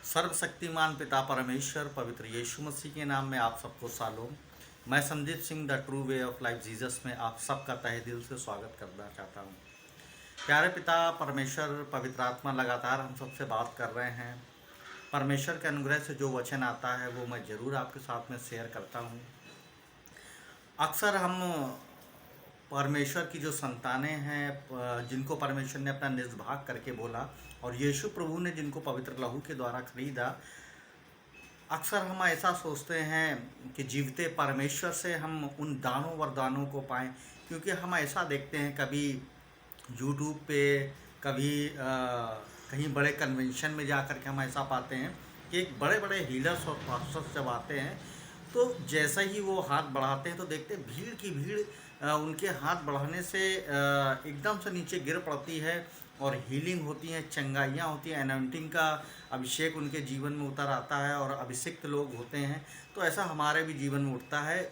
सर्वशक्तिमान पिता परमेश्वर पवित्र यीशु मसीह के नाम में आप सबको सालोम। मैं Sandeep Singh the true way of life Jesus में आप सबका तहे दिल से स्वागत करना चाहता हूँ। प्यारे पिता परमेश्वर पवित्र आत्मा लगातार हम सबसे बात कर रहे हैं। परमेश्वर के अनुग्रह से जो वचन आता है वो मैं ज़रूर आपके साथ में शेयर करता हूँ। अक्सर हम परमेश्वर की जो संतानें हैं, जिनको परमेश्वर ने अपना निज भाग करके बोला और यीशु प्रभु ने जिनको पवित्र लहू के द्वारा खरीदा, अक्सर हम ऐसा सोचते हैं कि जीवते परमेश्वर से हम उन दानों वरदानों को पाएं, क्योंकि हम ऐसा देखते हैं कभी यूट्यूब पे, कभी कहीं बड़े कन्वेंशन में जा कर के हम ऐसा पाते हैं कि एक बड़े बड़े हीलर्स और पास्टर्स जब आते हैं तो जैसा ही वो हाथ बढ़ाते हैं तो देखते हैं भीड़ की भीड़ उनके हाथ बढ़ाने से एकदम से नीचे गिर पड़ती है और हीलिंग होती है, चंगाइयाँ होती हैं, एनॉइंटिंग का अभिषेक उनके जीवन में उतर आता है और अभिषिक्त लोग होते हैं। तो ऐसा हमारे भी जीवन में उठता है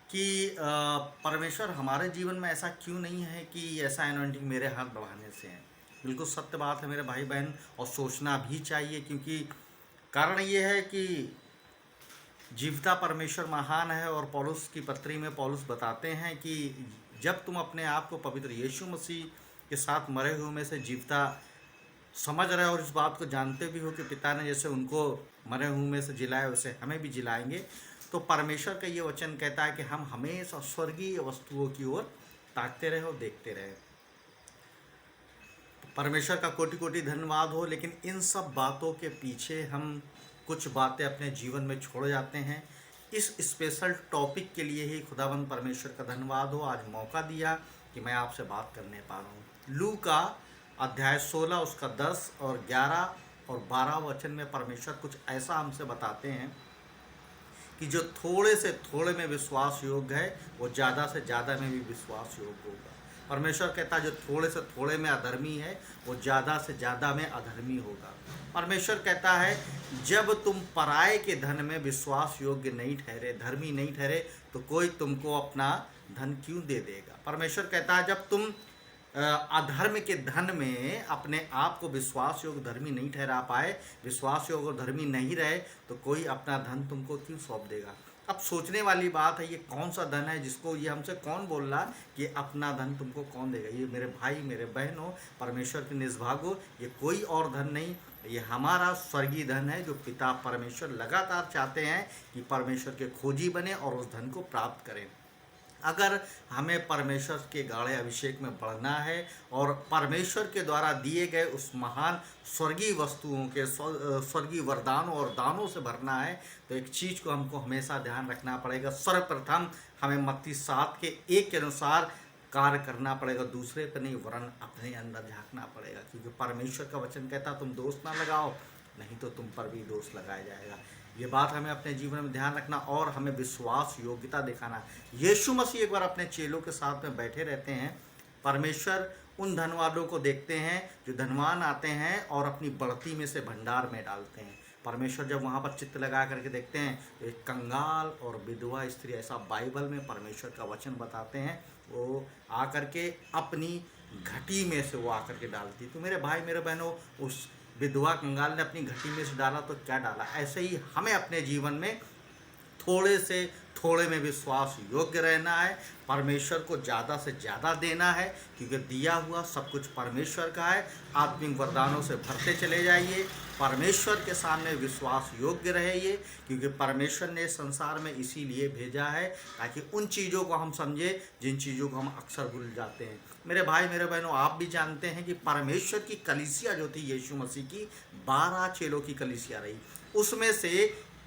कि परमेश्वर हमारे जीवन में ऐसा क्यों नहीं है कि ऐसा एनॉइंटिंग मेरे हाथ बढ़ाने से है। बिल्कुल सत्य बात है मेरे भाई बहन, और सोचना भी चाहिए, क्योंकि कारण ये है कि जीवता परमेश्वर महान है। और पौलुस की पत्री में पौलुस बताते हैं कि जब तुम अपने आप को पवित्र यीशु मसीह के साथ मरे हुए में से जीवता समझ रहे हो और इस बात को जानते भी हो कि पिता ने जैसे उनको मरे हुए में से जिलाया वैसे हमें भी जिलाएंगे, तो परमेश्वर का ये वचन कहता है कि हम हमेशा स्वर्गीय वस्तुओं की ओर ताकते रहे और देखते रहे। परमेश्वर का कोटि कोटि धन्यवाद हो, लेकिन इन सब बातों के पीछे हम कुछ बातें अपने जीवन में छोड़ जाते हैं। इस स्पेशल टॉपिक के लिए ही खुदावंद परमेश्वर का धन्यवाद हो, आज मौका दिया कि मैं आपसे बात करने पा रहा हूँ। लू का अध्याय 16 उसका 10 और 11 और 12 वचन में परमेश्वर कुछ ऐसा हमसे बताते हैं कि जो थोड़े से थोड़े में विश्वास योग्य है वो ज़्यादा से ज़्यादा में भी विश्वास योग्य होगा। परमेश्वर कहता है जो थोड़े से थोड़े में अधर्मी है वो ज़्यादा से ज़्यादा में अधर्मी होगा। परमेश्वर कहता है जब तुम पराये के धन में विश्वास योग्य नहीं ठहरे, धर्मी नहीं ठहरे, तो कोई तुमको अपना धन क्यों दे देगा। परमेश्वर कहता है जब तुम अधर्म के धन में अपने आप को विश्वास योग्य धर्मी नहीं ठहरा पाए, विश्वास योग्य और धर्मी नहीं रहे, तो कोई अपना धन तुमको क्यों सौंप देगा। अब सोचने वाली बात है, ये कौन सा धन है जिसको ये हमसे कौन बोल रहा कि अपना धन तुमको कौन देगा। ये मेरे भाई मेरे बहन हो, परमेश्वर के निष्भाग हो, ये कोई और धन नहीं, ये हमारा स्वर्गीय धन है जो पिता परमेश्वर लगातार चाहते हैं कि परमेश्वर के खोजी बने और उस धन को प्राप्त करें। अगर हमें परमेश्वर के गाढ़े अभिषेक में बढ़ना है और परमेश्वर के द्वारा दिए गए उस महान स्वर्गीय वस्तुओं के स्वर्गीय वरदानों और दानों से भरना है, तो एक चीज़ को हमको हमेशा ध्यान रखना पड़ेगा। सर्वप्रथम हमें मत्ती 7 के 1 के अनुसार कार्य करना पड़ेगा, दूसरे पर नहीं वरन अपने अंदर झांकना पड़ेगा, क्योंकि परमेश्वर का वचन कहता तुम दोष ना लगाओ, नहीं तो तुम पर भी दोष लगाया जाएगा। ये बात हमें अपने जीवन में ध्यान रखना और हमें विश्वास योग्यता दिखाना। यीशु मसीह एक बार अपने चेलों के साथ में बैठे रहते हैं। परमेश्वर उन धनवानों को देखते हैं जो धनवान आते हैं और अपनी बढ़ती में से भंडार में डालते हैं। परमेश्वर जब वहाँ पर चित्त लगा करके देखते हैं तो एक कंगाल और विधवा स्त्री, ऐसा बाइबल में परमेश्वर का वचन बताते हैं, वो आकर के अपनी घटी में से वो आकर के डालती। तो मेरे भाई मेरे बहनों, उस विधवा कंगाल ने अपनी घटी में से डाला तो क्या डाला। ऐसे ही हमें अपने जीवन में थोड़े से थोड़े में विश्वास योग्य रहना है, परमेश्वर को ज़्यादा से ज़्यादा देना है, क्योंकि दिया हुआ सब कुछ परमेश्वर का है। आत्मिक वरदानों से भरते चले जाइए, परमेश्वर के सामने विश्वास योग्य रहिए, क्योंकि परमेश्वर ने संसार में इसीलिए भेजा है ताकि उन चीज़ों को हम समझें जिन चीज़ों को हम अक्सर भूल जाते हैं। मेरे भाई मेरे बहनों, आप भी जानते हैं कि परमेश्वर की कलीसिया जो थी यीशु मसीह की, 12 चेलों की कलीसिया रही। उसमें से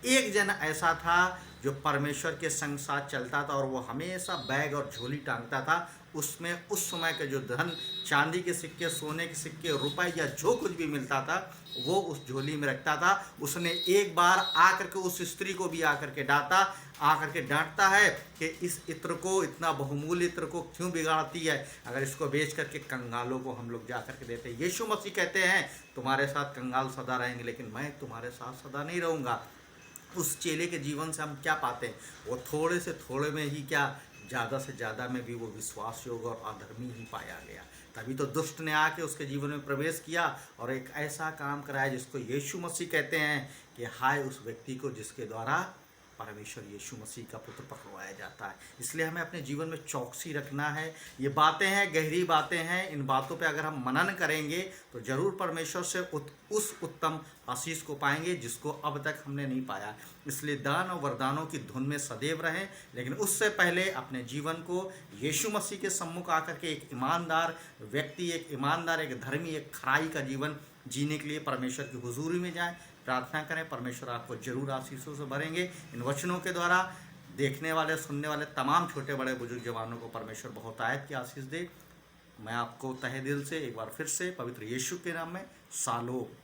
एक जन ऐसा था जो परमेश्वर के संग साथ चलता था और वो हमेशा बैग और झोली टांगता था। उसमें उस समय के जो धन, चांदी के सिक्के, सोने के सिक्के, रुपए या जो कुछ भी मिलता था वो उस झोली में रखता था। उसने एक बार आकर के उस स्त्री को भी आकर के डांटता है कि इस इत्र को, इतना बहुमूल्य इत्र को क्यों बिगाड़ती है, अगर इसको बेच करके कंगालों को हम लोग जा करके देते। यीशु मसीह कहते हैं तुम्हारे साथ कंगाल सदा रहेंगे, लेकिन मैं तुम्हारे साथ सदा नहीं रहूँगा। उस चेले के जीवन से हम क्या पाते हैं, वो थोड़े से थोड़े में ही क्या, ज़्यादा से ज़्यादा में भी वो विश्वास योग्य और अधर्मी ही पाया गया। तभी तो दुष्ट ने आके उसके जीवन में प्रवेश किया और एक ऐसा काम कराया जिसको यीशु मसीह कहते हैं कि हाय उस व्यक्ति को जिसके द्वारा परमेश्वर यीशु मसीह का पुत्र पकड़वाया जाता है। इसलिए हमें अपने जीवन में चौकसी रखना है। ये बातें हैं, गहरी बातें हैं। इन बातों पे अगर हम मनन करेंगे तो ज़रूर परमेश्वर से उस उत्तम आशीष को पाएंगे जिसको अब तक हमने नहीं पाया। इसलिए दान और वरदानों की धुन में सदैव रहें, लेकिन उससे पहले अपने जीवन को यीशु मसीह के सम्मुख आकर के एक ईमानदार व्यक्ति, एक ईमानदार, एक धर्मी, एक खराई का जीवन जीने के लिए परमेश्वर की हुजूरी में जाएं। प्रार्थना करें, परमेश्वर आपको जरूर आशीषों से भरेंगे। इन वचनों के द्वारा देखने वाले, सुनने वाले तमाम छोटे बड़े बुजुर्ग जवानों को परमेश्वर बहुत आयत की आशीष दे। मैं आपको तहे दिल से एक बार फिर से पवित्र यीशु के नाम में सालोम।